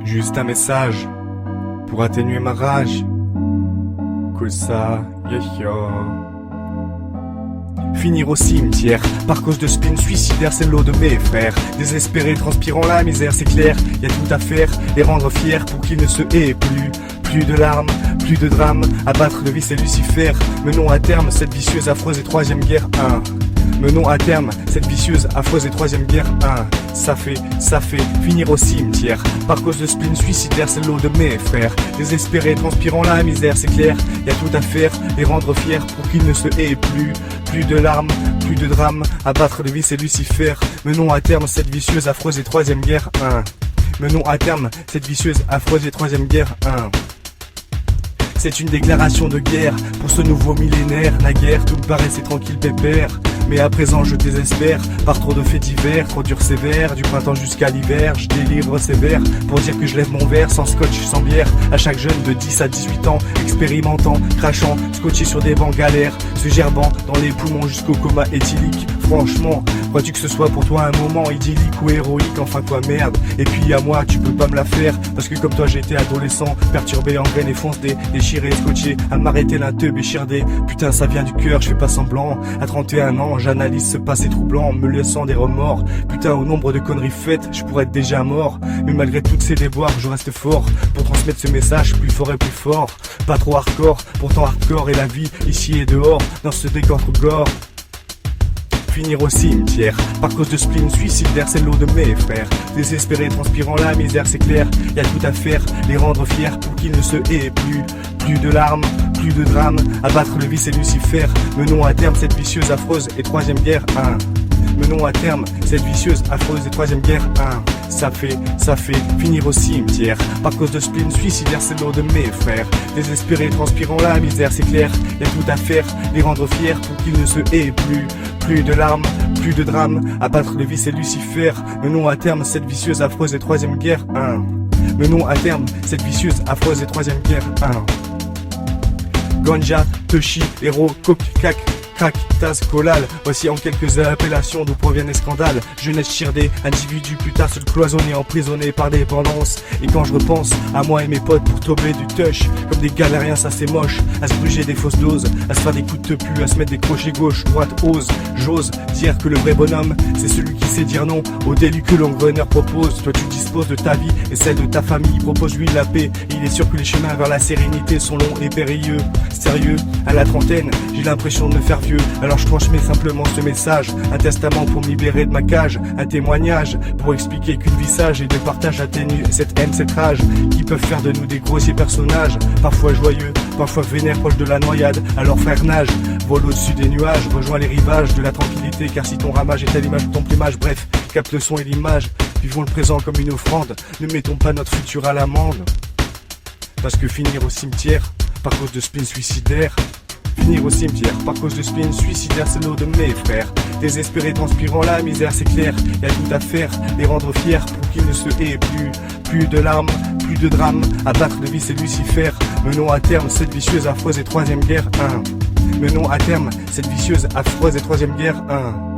Juste un message pour atténuer ma rage. Que ça, yeah. Finir au cimetière, par cause de spleen suicidaire, c'est l'eau de mes frères. Désespérés, transpirant la misère, c'est clair. Y a tout à faire, les rendre fiers pour qu'ils ne se aient plus. Plus de larmes, plus de drames, abattre le vice et Lucifer. Menons à terme cette vicieuse, affreuse et troisième guerre 1. Menons à terme cette vicieuse, affreuse et troisième guerre 1. Ça fait finir au cimetière. Par cause de spleen suicidaire, c'est l'eau de mes frères. Désespérés, transpirant la misère, c'est clair. Y a tout à faire, les rendre fiers pour qu'ils ne se aient plus. Plus de larmes, plus de drames, abattre le vice et Lucifer. Menons à terme cette vicieuse, affreuse et troisième guerre 1. Menons à terme cette vicieuse, affreuse et troisième guerre 1. C'est une déclaration de guerre pour ce nouveau millénaire. La guerre, tout me paraissait tranquille pépère. Mais à présent je désespère, par trop de faits divers, trop dur sévère, du printemps jusqu'à l'hiver, je délivre sévère, pour dire que je lève mon verre, sans scotch, sans bière, à chaque jeune de 10 à 18 ans, expérimentant, crachant, scotché sur des bancs galères, se gerbant dans les poumons jusqu'au coma éthylique. Franchement, crois-tu que ce soit pour toi un moment idyllique ou héroïque, enfin quoi merde. Et puis à moi, tu peux pas me la faire, parce que comme toi j'étais adolescent, perturbé, en graine et foncé, déchiré, scotché, à m'arrêter l'un teub et chirdé. Putain ça vient du cœur, je fais pas semblant, à 31 ans, j'analyse ce passé troublant, me laissant des remords. Putain, au nombre de conneries faites, je pourrais être déjà mort. Mais malgré toutes ces déboires, je reste fort pour transmettre ce message plus fort et plus fort. Pas trop hardcore, pourtant hardcore est la vie, ici et dehors, dans ce décor trop gore. Finir au cimetière, par cause de spleen suicidaire, c'est l'eau de mes frères. Désespérés, transpirant la misère, c'est clair. Y a tout à faire, les rendre fiers pour qu'ils ne se aient plus. Plus de larmes, plus de drames, abattre le vice et Lucifer. Menons à terme cette vicieuse, affreuse et troisième guerre 1. Menons à terme cette vicieuse, affreuse et troisième guerre 1. Ça fait finir au cimetière, par cause de spleen suicidaire, c'est l'eau de mes frères. Désespérés, transpirant la misère, c'est clair. Y a tout à faire, les rendre fiers pour qu'ils ne se aient plus. Plus de larmes, plus de drames, abattre le vice et Lucifer. Menons à terme cette vicieuse, affreuse et troisième guerre 1. Menons à terme cette vicieuse, affreuse et troisième guerre 1. Ganja, Toshi, héros, coke, cac, crack, tasse, collal. Voici en quelques appellations d'où proviennent les scandales. Jeunesse chirdée, individu plus tard seul cloisonné, emprisonné par dépendance. Et quand je repense à moi et mes potes pour tomber du tush, comme des galériens ça c'est moche, à se gruger des fausses doses, à se faire des coups de tepu, à se mettre des crochets gauche, droite, j'ose dire que le vrai bonhomme, c'est celui qui sait dire non au délit que l'engreneur propose. Toi tu disposes de ta vie et celle de ta famille, propose-lui la paix. Il est sûr que les chemins vers la sérénité sont longs et périlleux. Sérieux, à la trentaine, j'ai l'impression de me faire vieux. Alors je transmets simplement ce message, un testament pour me libérer de ma cage, un témoignage pour expliquer qu'une vie sage et de partage atténue cette haine, cette rage qui peuvent faire de nous des grossiers personnages, parfois joyeux, parfois vénères, proches de la noyade. Alors frère nage, vole au-dessus des nuages, rejoins les rivages de la tranquillité, car si ton ramage est à l'image de ton plumage, bref, capte le son et l'image, vivons le présent comme une offrande, ne mettons pas notre futur à l'amende, parce que finir au cimetière, par cause de spleen suicidaire. Finir au cimetière, par cause de spleen suicidaire, c'est l'eau de mes frères. Désespérés, transpirant la misère, c'est clair. Y a tout à faire, les rendre fiers pour qu'ils ne se aient plus. Plus de larmes, plus de drames, abattre le vice et Lucifer. Menons à terme cette vicieuse, affreuse et troisième guerre 1. Menons à terme cette vicieuse, affreuse et troisième guerre 1.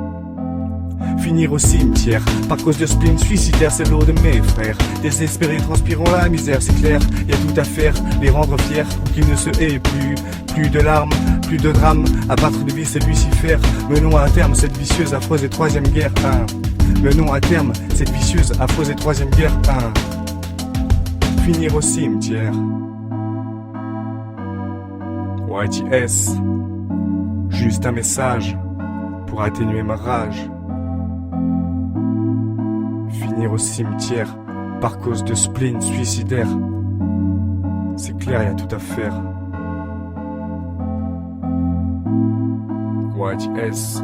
Finir au cimetière, par cause de spleen suicidaire, c'est l'eau de mes frères. Désespérés, transpirant la misère, c'est clair. Y a tout à faire, les rendre fiers pour qu'ils ne se aient plus. Plus de larmes, plus de drames, abattre le vice et Lucifer. Menons à terme cette vicieuse, affreuse et troisième guerre 1. Menons à terme cette vicieuse, affreuse et troisième guerre 1. Finir au cimetière. YTS, juste un message pour atténuer ma rage. Finir au cimetière, par cause de spleen suicidaire. C'est clair, y a tout à faire. YTS.